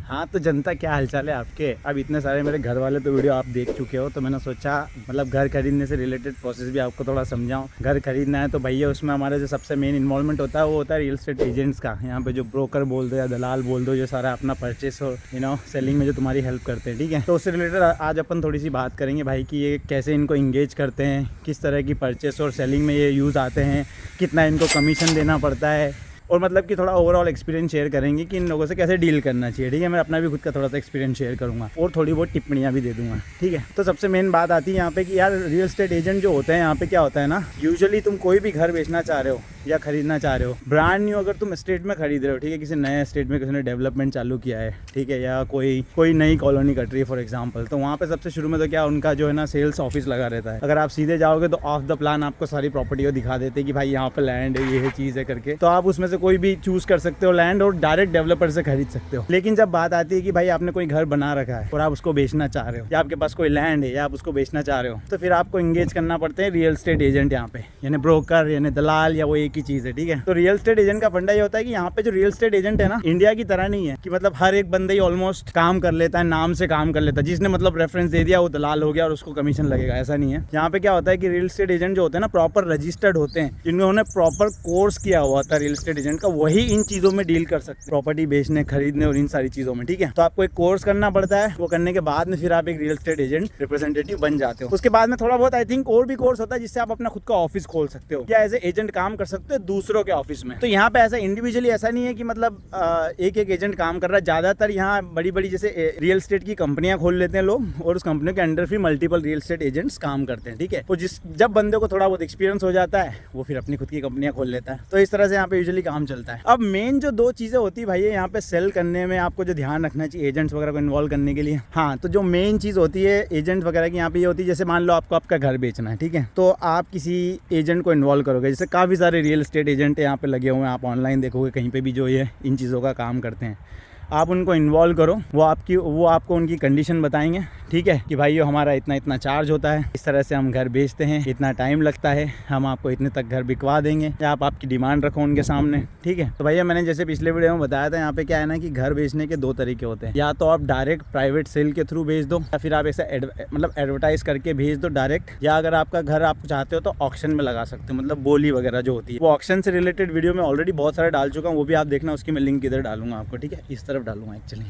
हाँ तो जनता, क्या हालचाल है आपके। अब इतने सारे मेरे घर वाले तो वीडियो आप देख चुके हो, तो मैंने सोचा मतलब घर खरीदने से रिलेटेड प्रोसेस भी आपको थोड़ा समझाऊं। घर खरीदना है तो भैया उसमें हमारा जो सबसे मेन इन्वॉल्वमेंट होता है वो होता है रियल एस्टेट एजेंट्स का। यहाँ पे जो ब्रोकर बोल दो या दलाल बोल दो, जो सारा अपना परचेस और सेलिंग में जो तुम्हारी हेल्प करते हैं, ठीक है। तो उससे रिलेटेड आज अपन थोड़ी सी बात करेंगे भाई कि ये कैसे इनको इंगेज करते हैं, किस तरह की परचेस और सेलिंग में ये यूज़ आते हैं, कितना इनको कमीशन देना पड़ता है, और मतलब कि थोड़ा ओवरऑल एक्सपीरियंस शेयर करेंगे कि इन लोगों से कैसे डील करना चाहिए, ठीक है। मैं अपना भी खुद का थोड़ा सा एक्सपीरियंस शेयर करूँगा और थोड़ी बहुत टिप्पणियाँ भी दे दूँगा, ठीक है। तो सबसे मेन बात आती है यहाँ पे कि यार रियल एस्टेट एजेंट जो होते हैं यहाँ पे क्या होता है ना, यूजुअली तुम कोई भी घर बेचना चाह रहे हो या खरीदना चाह रहे हो, ब्रांड न्यू अगर तुम स्टेट में खरीद रहे हो, ठीक है, किसी नए स्टेट में किसी ने डेवलपमेंट चालू किया है, ठीक है, या कोई नई कॉलोनी कट रही है फॉर एग्जांपल, तो वहाँ पे सबसे शुरू में तो क्या उनका जो है ना सेल्स ऑफिस लगा रहता है। अगर आप सीधे जाओगे तो ऑफ द प्लान आपको सारी प्रॉपर्टी को दिखा देते हैं कि भाई यहाँ पे लैंड है, ये चीज़ है करके, तो आप उसमें से कोई भी चूज कर सकते हो लैंड और डायरेक्ट डेवलपर से खरीद सकते हो। लेकिन जब बात आती है कि भाई आपने कोई घर बना रखा है और आप उसको बेचना चाह रहे हो, या आपके पास कोई लैंड है या आप उसको बेचना चाह रहे हो, तो फिर आपको इंगेज करना पड़ते हैं रियल एस्टेट एजेंट यहाँ पे, यानी ब्रोकर यानी दलाल, या वो एक ही चीज़ है, ठीक है। तो रियल एस्टेट एजेंट का फंडा ये होता है कि यहाँ पे जो रियल एस्टेट एजेंट है ना, इंडिया की तरह नहीं है कि मतलब हर एक बंदा ही ऑलमोस्ट काम कर लेता है, नाम से काम कर लेता है, जिसने मतलब रेफरेंस दे दिया वो दलाल हो गया और उसको कमीशन लगेगा, ऐसा नहीं है। यहाँ पे क्या होता है कि रियल एस्टेट एजेंट जो होते हैं ना प्रॉपर रजिस्टर्ड होते हैं, जिन्होंने प्रॉपर कोर्स किया हुआ था रियल एस्टेट एजेंट का, वही इन चीज़ों में डील कर सकते हैं, प्रॉपर्टी बेचने खरीदने और इन सारी चीज़ों में, ठीक है। तो आपको एक कोर्स करना पड़ता है, वो करने के बाद में फिर आप एक रियल एस्टेट एजेंट रिप्रेजेंटेटिव बन जाते हो। उसके बाद में थोड़ा बहुत आई थिंक और भी कोर्स होता है जिससे आप अपना खुद का ऑफिस खोल सकते हो या एज ए एजेंट काम कर सकते हो दूसरों के ऑफिस में। तो यहाँ पे ऐसा इंडिविजुअली ऐसा नहीं है कि मतलब एक एजेंट काम कर रहा है। ज़्यादातर यहाँ बड़ी बड़ी जैसे रियल एस्टेट की कंपनियां खोल लेते हैं लोग, और उस कंपनी के अंडर फिर मल्टीपल रियल एस्टेट एजेंट्स काम करते हैं, ठीक है। तो जब बंदे को थोड़ा बहुत एक्सपीरियंस हो जाता है वो फिर अपनी खुद की कंपनियां खोल लेता है। तो इस तरह से यहाँ पे यूजुअली काम चलता है। अब मेन जो दो चीज़ें होती है भाई यहाँ पे सेल करने में आपको जो ध्यान रखना चाहिए एजेंट्स वगैरह को इन्वॉल्व करने के लिए, हाँ, तो जो मेन चीज़ होती है एजेंट वगैरह की यहाँ पे ये होती है, जैसे मान लो आपको आपका घर बेचना है, ठीक है, तो आप किसी एजेंट को इन्वॉल्व करोगे। जैसे काफ़ी सारे रियल एस्टेट एजेंट यहाँ पे लगे हुए हैं, आप ऑनलाइन देखोगे कहीं पे भी जो ये इन चीज़ों का काम करते हैं, आप उनको इन्वॉल्व करो, वो आपको उनकी कंडीशन बताएंगे, ठीक है, कि भाई ये हमारा इतना इतना चार्ज होता है, इस तरह से हम घर बेचते हैं, इतना टाइम लगता है, हम आपको इतने तक घर बिकवा देंगे, या आप आपकी डिमांड रखो उनके सामने, ठीक है। तो भैया मैंने जैसे पिछले वीडियो में बताया था, यहाँ पे क्या है ना कि घर बेचने के दो तरीके होते हैं, या तो आप डायरेक्ट प्राइवेट सेल के थ्रू बेच दो, या फिर आप ऐसा मतलब एडवर्टाइज करके भेज दो डायरेक्ट, या अगर आपका घर आप चाहते हो तो ऑक्शन में लगा सकते हो, मतलब बोली वगैरह जो होती है। वो ऑक्शन से रिलेटेड वीडियो में ऑलरेडी बहुत सारे डाल चुका हूँ, वो भी आप देखना, उसकी मैं लिंक इधर डालूंगा आपको, ठीक है, इस तरफ डालूंगा एक्चुअली।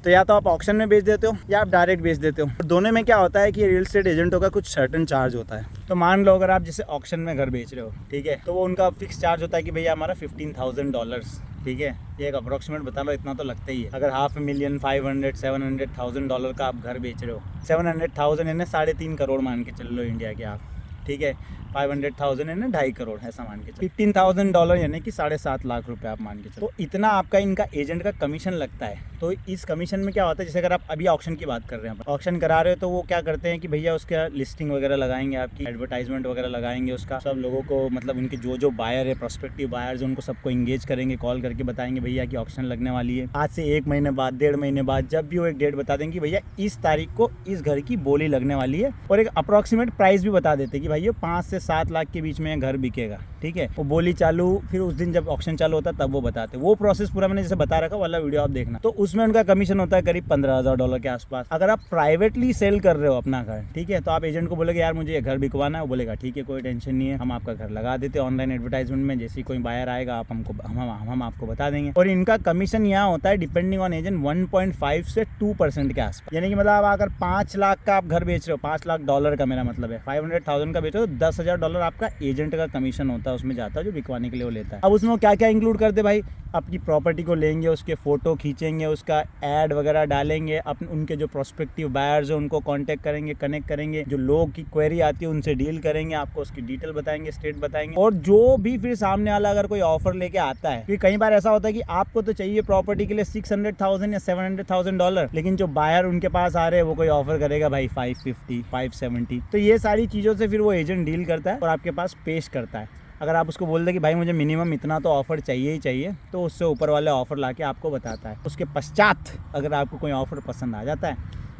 तो या तो आप ऑक्शन में बेच देते हो या आप डायरेक्ट बेच देते हो। दोनों में क्या होता है कि रियल एस्टेट एजेंटों का कुछ सर्टेन चार्ज होता है। तो मान लो अगर आप जैसे ऑक्शन में घर बेच रहे हो, ठीक है, तो वो उनका फिक्स चार्ज होता है कि भैया हमारा $15,000, ठीक है, ये एक अप्रोक्सीमेट बता लो, इतना तो लगता ही है। अगर $500,000 $500,000 $700,000 का आप घर बेच रहे हो, 700,000 यानी 3.5 करोड़ मान के चल लो इंडिया के आप, ठीक है, 500,000 यानी 2.5 करोड़ ऐसा मान के चलो, $15,000 यानी कि 7.5 लाख रुपए आप मान के चलो। तो इतना आपका इनका एजेंट का कमीशन लगता है। तो इस कमीशन में क्या होता है, जैसे अगर आप अभी ऑक्शन की बात कर रहे हैं, ऑक्शन करा रहे हो, तो वो क्या करते हैं कि भैया उसका लिस्टिंग वगैरह लगाएंगे, आपकी एडवर्टाइजमेंट वगैरह लगाएंगे, उसका सब लोगों को मतलब उनके जो बायर है, प्रोस्पेक्टिव बायर्स, उनको सबको इंगेज करेंगे, कॉल करके बताएंगे भैया की ऑक्शन लगने वाली है। आज से 1 महीने बाद 1.5 महीने बाद जब भी वो एक डेट बता देंगे भैया इस तारीख को इस घर की बोली लगने वाली है, और एक अप्रोक्सीमेट प्राइस भी बता देते कि भाई ये 5 से 7 लाख के बीच में घर बिकेगा, ठीक है। वो बोली चालू, फिर उस दिन जब ऑक्शन चालू होता है तब वो बताते। वो प्रोसेस पूरा मैंने जैसे बता रखा वाला वीडियो आप देखना। तो उसमें उनका कमीशन होता है करीब $15,000 के आसपास। अगर आप प्राइवेटली सेल कर रहे हो अपना घर, ठीक है, तो आप एजेंट को बोलेगे यार मुझे ये घर बिकवाना है, वो बोलेगा ठीक है कोई टेंशन नहीं है, हम आपका घर लगा देते हैं ऑनलाइन एडवर्टाइजमेंट में, जैसे कोई बायर आएगा आप हम आपको बता देंगे। और इनका कमीशन यहाँ होता है डिपेंडिंग ऑन एजेंट 1.5 से 2% के आसपास। यानी कि मतलब अगर 5 लाख का आप घर बेच रहे हो, $5 लाख का मेरा मतलब है, 500,000 का बेच रहे हो, तो $10,000 आपका एजेंट का कमीशन होता है, उसमें जाता है जो बिकवाने के लिए वो लेता है। अब उसमें क्या क्या इंक्लूड करते भाई, अपनी प्रॉपर्टी को लेंगे, उसके फोटो खींचेंगे, उसका एड वगैरह डालेंगे, उनके जो प्रोस्पेक्टिव बायर्स हैं उनको कांटेक्ट करेंगे, कनेक्ट करेंगे, जो लोग की क्वेरी आती है उनसे डील करेंगे, आपको उसकी डिटेल बताएंगे, स्टेट बताएंगे। और जो भी फिर सामने वाला अगर कोई ऑफर लेके आता है, फिर कई बार ऐसा होता है कि आपको तो चाहिए प्रॉपर्टी के लिए $600,000 या $700,000, लेकिन जो बायर उनके पास आ रहे हैं वो कोई ऑफर करेगा भाई 550 570। तो ये सारी चीज़ों से फिर वो एजेंट डील करता है और आपके पास पेश करता है। अगर आप उसको बोल दे कि भाई मुझे मिनिमम इतना तो ऑफर चाहिए ही चाहिए, तो उससे ऊपर वाले ऑफर लाके आपको बताता है। उसके पश्चात अगर आपको कोई ऑफर पसंद आ जाता है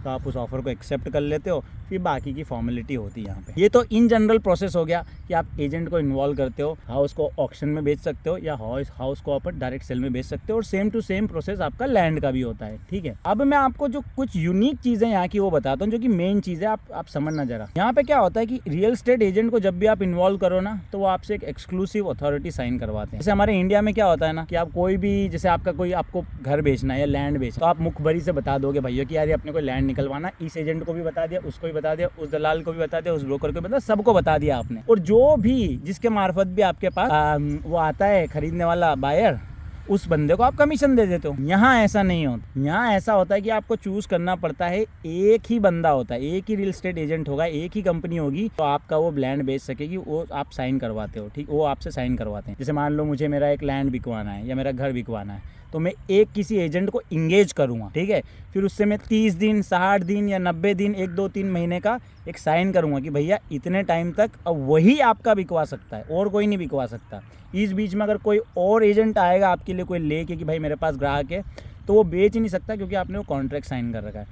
तो आप उस ऑफ़र को एक्सेप्ट कर लेते हो, फिर बाकी की फॉर्मेलिटी होती है यहाँ पे। ये तो इन जनरल प्रोसेस हो गया कि आप एजेंट को इन्वॉल्व करते हो, हाउस को ऑक्शन में बेच सकते हो या हाउस को आप डायरेक्ट सेल में बेच सकते हो, और सेम टू सेम प्रोसेस आपका लैंड का भी होता है, ठीक है। अब मैं आपको जो कुछ यूनिक चीज़ें यहाँ की वो बताता हूँ, जो कि मेन चीज़ है, आप समझना जरा। यहाँ पे क्या होता है कि रियल एस्टेट एजेंट को जब भी आप इन्वॉल्व करो ना, तो वो आपसे एक एक्सक्लूसिव अथॉरिटी साइन करवाते हैं। जैसे हमारे इंडिया में क्या होता है ना कि आप कोई भी, जैसे आपको घर बेचना है या लैंड बेचना, तो आप मुखबरी से बता दोगे भैया कि यार ये अपने को लैंड निकलवाना, इस एजेंट को भी बता दिया, उसको भी बता दिया, उस दलाल को भी बता दिया, उस ब्रोकर को भी बता, सबको बता दिया आपने। और जो भी जिसके मार्फत भी आपके पास वो आता है खरीदने वाला बायर, उस बंदे को आप कमीशन दे देते हो। यहाँ ऐसा नहीं होता। यहाँ ऐसा होता है कि आपको चूज करना पड़ता है, एक ही बंदा होता है, एक ही रियल एस्टेट एजेंट होगा, एक ही कंपनी होगी, तो आपका वो लैंड बेच सकेगी, वो आप साइन करवाते हो, ठीक, वो आपसे साइन करवाते हैं। जैसे मान लो मुझे मेरा एक लैंड बिकवाना है या मेरा घर बिकवाना है, तो मैं एक किसी एजेंट को इंगेज करूँगा, ठीक है, फिर उससे मैं 30 दिन 60 दिन या 90 दिन 1 2 3 महीने का एक साइन करूँगा कि भैया इतने टाइम तक अब वही आपका बिकवा सकता है और कोई नहीं बिकवा सकता। इस बीच में अगर कोई और एजेंट आएगा आपके लिए कोई लेके कि भाई मेरे पास ग्राहक है, तो वो बेच ही नहीं सकता, क्योंकि आपने वो कॉन्ट्रैक्ट साइन कर रखा है।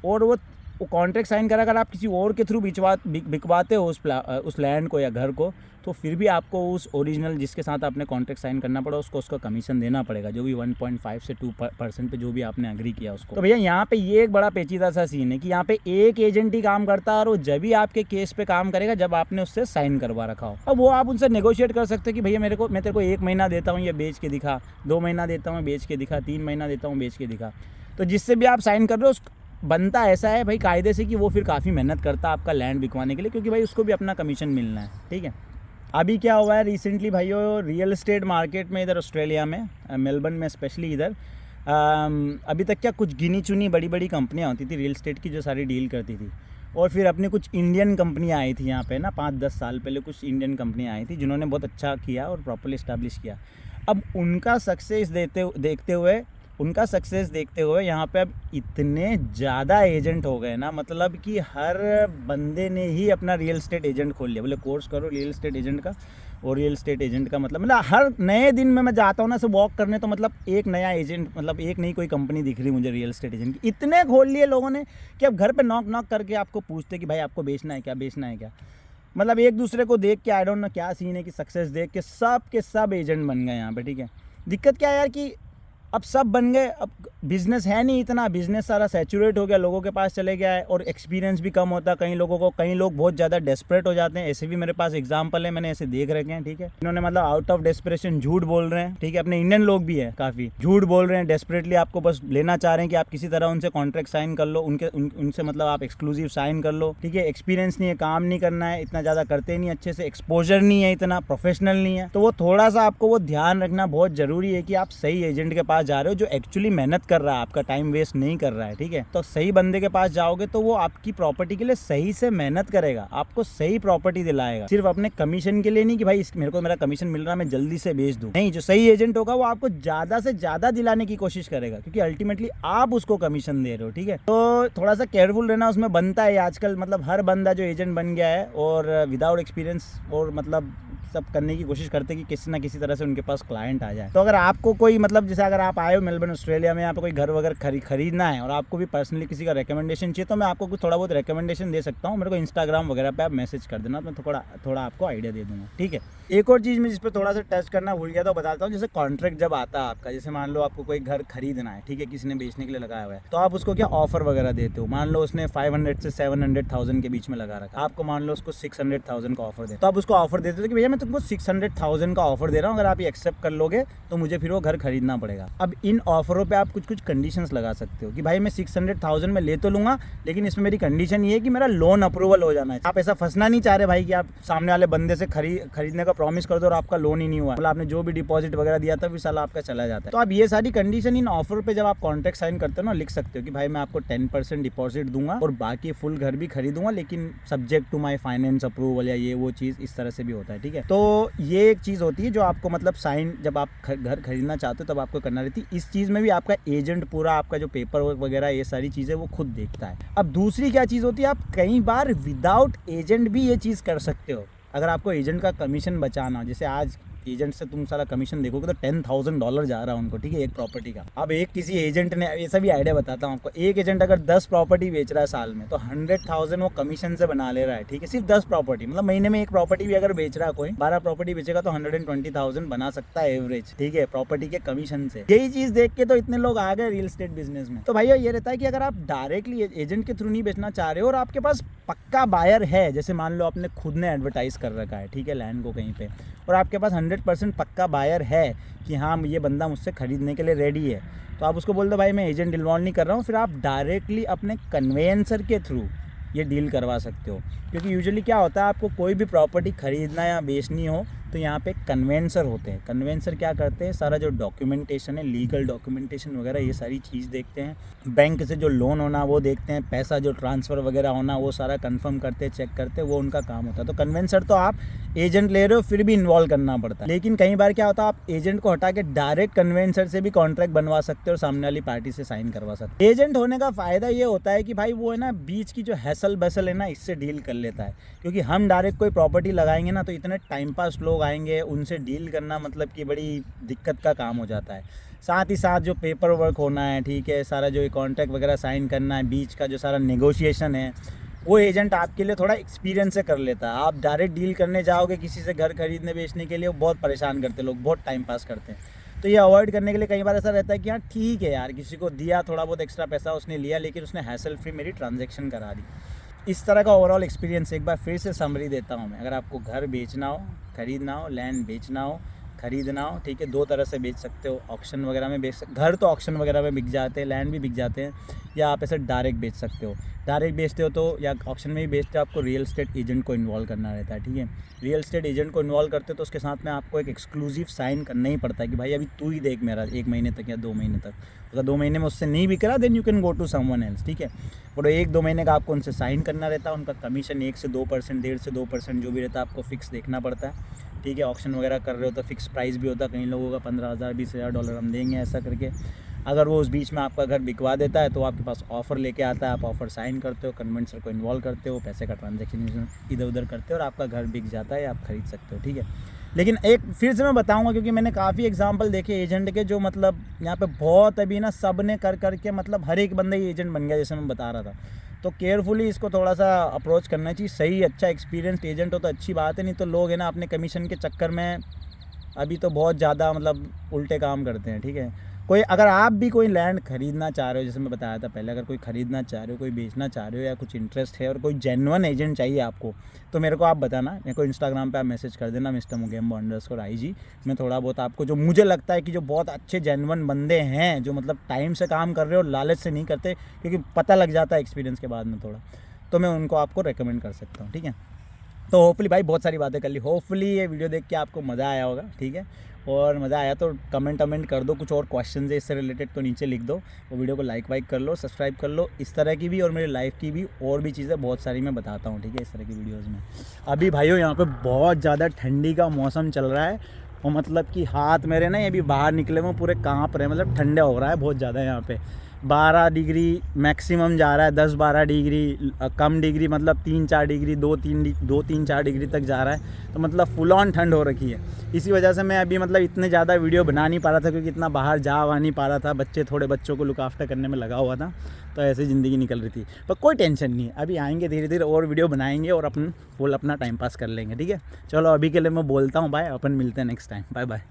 और वो कॉन्ट्रैक्ट साइन करा, अगर आप किसी और के थ्रू बिकवाते हो उस लैंड को या घर को, तो फिर भी आपको उस ओरिजिनल जिसके साथ आपने कॉन्ट्रैक्ट साइन करना पड़ा उसका कमीशन देना पड़ेगा, जो भी 1.5 से 2% पे जो भी आपने एग्री किया उसको। तो भैया यहाँ पे ये एक बड़ा पेचीदा सा सीन है कि यहाँ पे एक एजेंट ही काम करता है, और वो जब भी आपके केस पे काम करेगा जब आपने उससे साइन करवा रखा हो। अब वो आप उनसे नेगोशिएट कर सकते हो कि भैया मैं तेरे को 1 महीना देता हूँ, ये बेच के दिखा, 2 महीना देता हूँ बेच के दिखा, 3 महीना देता हूँ बेच के दिखा। तो जिससे भी आप साइन कर रहे हो बनता ऐसा है भाई कायदे से कि वो फिर काफ़ी मेहनत करता है आपका लैंड बिकवाने के लिए, क्योंकि भाई उसको भी अपना कमीशन मिलना है, ठीक है। अभी क्या हुआ है रिसेंटली भाइयों, रियल एस्टेट मार्केट में इधर ऑस्ट्रेलिया में, मेलबर्न में स्पेशली इधर, अभी तक क्या कुछ गिनी चुनी बड़ी बड़ी कंपनियाँ होती थी रियल एस्टेट की जो सारी डील करती थी, और फिर अपने कुछ इंडियन कंपनियाँ आई थी यहाँ पे ना, 5-10 साल पहले कुछ इंडियन कंपनियाँ आई थी जिन्होंने बहुत अच्छा किया और प्रॉपर्ली इस्टेब्लिश किया। अब उनका सक्सेस देखते हुए यहाँ पे अब इतने ज़्यादा एजेंट हो गए ना, मतलब कि हर बंदे ने ही अपना रियल एस्टेट एजेंट खोल लिया। बोले कोर्स करो रियल एस्टेट एजेंट का, और रियल एस्टेट एजेंट का मतलब हर नए दिन में मैं जाता हूँ ना से वॉक करने, तो मतलब एक नया एजेंट, मतलब एक नई कोई कंपनी दिख रही मुझे रियल एस्टेट एजेंट की। इतने खोल लिए लोगों ने कि अब घर पे नॉक करके आपको पूछते कि भाई आपको बेचना है क्या। मतलब एक दूसरे को देख के, आई डोंट नो क्या सीन है कि सक्सेस देख के सब एजेंट बन गए यहाँ पे, ठीक है। दिक्कत क्या है यार कि अब सब बन गए, अब बिज़नेस है नहीं इतना, बिज़नेस सारा सैचुरेट हो गया, लोगों के पास चले गया है, और एक्सपीरियंस भी कम होता कई लोगों को, कई लोग बहुत ज़्यादा डेस्परेट हो जाते हैं। ऐसे भी मेरे पास एग्जांपल है, मैंने ऐसे देख रखे हैं, ठीक है। इन्होंने मतलब आउट ऑफ डेस्परेशन झूठ बोल रहे हैं, ठीक है। अपने इंडियन लोग भी है काफ़ी झूठ बोल रहे हैं, डेस्परेटली आपको बस लेना चाह रहे हैं कि आप किसी तरह उनसे कॉन्ट्रैक्ट साइन कर लो, उनसे मतलब आप एक्सक्लूसिव साइन कर लो, ठीक है। एक्सपीरियंस नहीं है, काम नहीं करना है, इतना ज़्यादा करते नहीं अच्छे से, एक्सपोजर नहीं है, इतना प्रोफेशनल नहीं है। तो वो थोड़ा सा आपको वो ध्यान रखना बहुत ज़रूरी है कि आप सही एजेंट के पास जा रहे हो जो एक्चुअली मेहनत कर रहा है, आपका टाइम वेस्ट नहीं कर रहा है, ठीक है। तो सही बंदे के पास जाओगे तो वो आपकी प्रॉपर्टी के लिए सही से मेहनत करेगा, आपको सही प्रॉपर्टी दिलाएगा, सिर्फ अपने कमीशन के लिए नहीं कि भाई मेरे को मेरा कमीशन मिल रहा है मैं जल्दी से बेच दूं। नहीं, जो सही एजेंट होगा वो आपको ज्यादा से ज्यादा दिलाने की कोशिश करेगा, क्योंकि अल्टीमेटली आप उसको कमीशन दे रहे हो, ठीक है। तो थोड़ा सा केयरफुल रहना उसमें बनता है आजकल। मतलब हर बंदा जो एजेंट बन गया है और विदाउट एक्सपीरियंस और मतलब सब करने की कोशिश करते हैं कि किसी ना किसी तरह से उनके पास क्लाइंट आ जाए। तो अगर आपको कोई मतलब जैसे अगर आप आए हो मेलबर्न ऑस्ट्रेलिया में, यहाँ पे कोई घर वगैरह खरीदना है और आपको भी पर्सनली किसी का रिकमेंडेशन चाहिए, तो मैं आपको कुछ थोड़ा बहुत रिकमेंडेशन दे सकता हूँ। मेरे को इंस्टाग्राम वगैरह पे आप मैसेज कर देना, तो मैं थोड़ा आपको आइडिया दे दूँगा, ठीक है। एक और चीज़ मैं जिस पर थोड़ा सा टच करना भूल गया तो बताता हूँ। जैसे कॉन्ट्रैक्ट जब आता है आपका, जैसे मान लो आपको कोई घर खरीदना है, ठीक है, किसी ने बेचने के लिए लगाया हुआ है, तो आप उसको क्या ऑफर वगैरह देते हो। मान लो उसने 500 से 700,000 के बीच में लगा रखा, आपको मान लो उसको 600,000 का ऑफर दे, तो आप उसको ऑफर देते हो कि भैया मैं तुमको 600,000 का ऑफर दे रहा हूँ, अगर आप ये एक्सेप्ट कर लोगे तो मुझे फिर वो घर खरीदना पड़ेगा। अब इन ऑफरों पे आप कुछ कंडीशंस लगा सकते हो कि भाई मैं 600,000 में ले तो लूँगा, लेकिन इसमें मेरी कंडीशन ये है कि मेरा लोन अप्रूवल हो जाना है। आप ऐसा फंसना नहीं चाह रहे भाई कि आप सामने वाले बंदे से खरीदने का प्रॉमिस कर दो और आपका लोन ही नहीं हुआ, मतलब आपने जो भी डिपॉजिट वगैरह दिया था फिर साला आपका चला जाता है। तो आप ये सारी कंडीशन इन ऑफर पे जब आप कॉन्ट्रैक्ट साइन करते हो ना, लिख सकते हो कि भाई मैं आपको 10% डिपॉजिट दूंगा और बाकी फुल घर भी खरीदूंगा, लेकिन subject to my finance approval या ये वो चीज़ इस तरह से भी होता है, ठीक है। तो ये एक चीज़ होती है जो आपको मतलब साइन जब आप घर खरीदना चाहते हो तब आपको करना रहती है। इस चीज़ में भी आपका एजेंट पूरा आपका जो पेपर वर्क वगैरह ये सारी चीज़ें वो खुद देखता है। अब दूसरी क्या चीज़ होती है, आप कई बार विदाउट एजेंट भी ये चीज़ कर सकते हो। अगर आपको एजेंट का कमीशन बचाना, जैसे आज एजेंट से तुम सारा कमीशन देखोगे तो $10,000 जा रहा है उनको, ठीक है, एक प्रॉपर्टी का। अब एक किसी एजेंट ने, ऐसा भी आइडिया बताता हूँ आपको, एक एजेंट अगर 10 प्रॉपर्टी बेच रहा है साल में तो 100,000 वो कमीशन से बना ले रहा है, ठीक है, सिर्फ 10 प्रॉपर्टी। मतलब महीने में एक प्रॉपर्टी भी अगर बेच रहा है कोई, 12 प्रॉपर्टी बेचेगा तो 120,000 बना सकता है एवरेज, ठीक है, प्रॉपर्टी के कमीशन से। यही चीज देख के तो इतने लोग आ गए रियल एस्टेट बिजनेस में। तो भैया ये रहता है कि अगर आप डायरेक्टली एजेंट के थ्रू नहीं बेचना चाह रहे हो और आपके पास पक्का बायर है, जैसे मान लो आपने खुद ने एडवर्टाइज कर रखा है, ठीक है, लैंड को कहीं पे, और आपके पास 100% पक्का बायर है कि हाँ ये बंदा मुझसे खरीदने के लिए रेडी है, तो आप उसको बोल दो भाई मैं एजेंट इन्वॉल्व नहीं कर रहा हूँ, फिर आप डायरेक्टली अपने कन्वेंसर के थ्रू ये डील करवा सकते हो। क्योंकि यूजुअली क्या होता है, आपको कोई भी प्रॉपर्टी खरीदना या बेचनी हो तो यहाँ पे कन्वेंसर होते हैं। कन्वेंसर क्या करते हैं, सारा जो डॉक्यूमेंटेशन है, लीगल डॉक्यूमेंटेशन वगैरह, ये सारी चीज़ देखते हैं, बैंक से जो लोन होना वो देखते हैं, पैसा जो ट्रांसफ़र वगैरह होना वो सारा कंफर्म करते हैं, चेक करते हैं, वो उनका काम होता है। तो कन्वेंसर तो आप एजेंट ले रहे हो फिर भी इन्वॉल्व करना पड़ता है, लेकिन कई बार क्या होता है, आप एजेंट को हटा के डायरेक्ट कन्वेंसर से भी कॉन्ट्रैक्ट बनवा सकते हो और सामने वाली पार्टी से साइन करवा सकते हो। एजेंट होने का फ़ायदा ये होता है कि भाई वो है ना, बीच की जो हैसल बसल है ना, इससे डील कर लेता है। क्योंकि हम डायरेक्ट कोई प्रॉपर्टी लगाएंगे ना तो इतने टाइम पास लोग आएंगे, उनसे डील करना मतलब कि बड़ी दिक्कत का काम हो जाता है। साथ ही साथ जो पेपर वर्क होना है, ठीक है, सारा जो कॉन्ट्रैक्ट वगैरह साइन करना है, बीच का जो सारा नेगोशिएशन है, वो एजेंट आपके लिए थोड़ा एक्सपीरियंस से कर लेता है। आप डायरेक्ट डील करने जाओगे किसी से घर खरीदने बेचने के लिए, वो बहुत परेशान करते लोग, बहुत टाइम पास करते हैं। तो ये अवॉइड करने के लिए कई बार ऐसा रहता है कि हाँ ठीक है यार, किसी को दिया थोड़ा बहुत एक्स्ट्रा पैसा उसने लिया, लेकिन उसने हैसल फ्री मेरी ट्रांजेक्शन करा दी। इस तरह का ओवरऑल एक्सपीरियंस एक बार फिर से समरी देता हूँ मैं। अगर आपको घर बेचना हो, खरीदना हो, लैंड बेचना हो, खरीदना हो, ठीक है, दो तरह से बेच सकते हो। ऑक्शन वगैरह में बेच सकते, घर तो ऑक्शन वगैरह में बिक जाते हैं, लैंड भी बिक जाते हैं, या आप ऐसे डायरेक्ट बेच सकते हो। डायरेक्ट बेचते हो तो, या ऑक्शन में भी बेचते हो, आपको रियल एस्टेट एजेंट को इन्वॉल्व करना रहता है, ठीक है। रियल एस्टेट एजेंट को इन्वॉल्व करते हो तो उसके साथ में आपको एक एक्सक्लूसिव साइन करना ही पड़ता है कि भाई अभी तू ही देख मेरा 1 महीने तक या 2 महीने तक। अगर 2 महीने में उससे नहीं बिक रहा then you can go to someone else, ठीक है। और 1-2 महीने का आपको उनसे साइन करना रहता है। उनका कमीशन 1 से 2%, 1.5 से 2% जो भी रहता है आपको फिक्स देखना पड़ता है, ठीक है। ऑक्शन वगैरह कर रहे हो तो फिक्स प्राइस भी होता है, कई लोगों का 15,000 $20,000 हम देंगे ऐसा करके। अगर वो उस बीच में आपका घर बिकवा देता है तो आपके पास ऑफ़र लेके आता है, आप ऑफ़र साइन करते हो, कन्वेंसर को इन्वॉल्व करते हो, पैसे का ट्रांजैक्शन इधर उधर करते हो और आपका घर बिक जाता है, आप खरीद सकते हो, ठीक है। लेकिन एक फिर से मैं बताऊंगा, क्योंकि मैंने काफ़ी एग्जांपल देखे एजेंट के, जो मतलब यहाँ पे बहुत अभी ना सब ने कर करके मतलब हर एक बंदा ही एजेंट बन गया, जैसे मैं बता रहा था। तो केयरफुली इसको थोड़ा सा अप्रोच करना चाहिए। सही अच्छा एक्सपीरियंस एजेंट हो तो अच्छी बात है, नहीं तो लोग है ना अपने कमीशन के चक्कर में अभी तो बहुत ज़्यादा मतलब उल्टे काम करते हैं, ठीक है। कोई अगर आप भी कोई लैंड खरीदना चाह रहे हो, जैसे मैं बताया था पहले, अगर कोई खरीदना चाह रहे हो, कोई बेचना चाह रहे हो या कुछ इंटरेस्ट है और कोई जेन्युइन एजेंट चाहिए आपको, तो मेरे को आप बताना। मेरे को इंस्टाग्राम पे आप मैसेज कर देना मिस्टर mugembo_IG। मैं थोड़ा बहुत आपको जो मुझे लगता है कि जो बहुत अच्छे जेन्युइन बंदे हैं, जो मतलब टाइम से काम कर रहे हो, लालच से नहीं करते, क्योंकि पता लग जाता है एक्सपीरियंस के बाद में थोड़ा, तो मैं उनको आपको रेकमेंड कर सकता हूँ, ठीक है। तो होपफुली भाई बहुत सारी बातें कर ली, होपफुली ये वीडियो देख के आपको मज़ा आया होगा, ठीक है। और मज़ा आया तो कमेंट कर दो, कुछ और क्वेश्चन है इससे रिलेटेड तो नीचे लिख दो। वो वीडियो को लाइक कर लो, सब्सक्राइब कर लो। इस तरह की भी और मेरे लाइफ की भी और भी चीज़ें बहुत सारी मैं बताता हूँ, ठीक है, इस तरह की वीडियोज़ में। अभी भाइयों यहाँ पर बहुत ज़्यादा ठंडी का मौसम चल रहा है, और मतलब कि हाथ मेरे ना ये भी बाहर निकले हुए पूरे काँप रहे हैं, मतलब ठंडा हो रहा है बहुत ज़्यादा। यहाँ पे 12 डिग्री मैक्सिमम जा रहा है, 10-12 डिग्री, कम डिग्री मतलब 3-4 डिग्री, 2-3-4 डिग्री तक जा रहा है। तो मतलब फुल ऑन ठंड हो रखी है। इसी वजह से मैं अभी मतलब इतने ज़्यादा वीडियो बना नहीं पा रहा था, क्योंकि इतना बाहर जा आ नहीं पा रहा था, बच्चों को लुक आफ्टर करने में लगा हुआ था, तो ऐसे ज़िंदगी निकल रही थी। पर कोई टेंशन नहीं है, अभी आएंगे धीरे धीरे और वीडियो बनाएंगे और फुल अपना टाइम पास कर लेंगे, ठीक है। चलो अभी के लिए मैं बोलता हूँ बाय, अपन मिलते हैं नेक्स्ट टाइम, बाय बाय।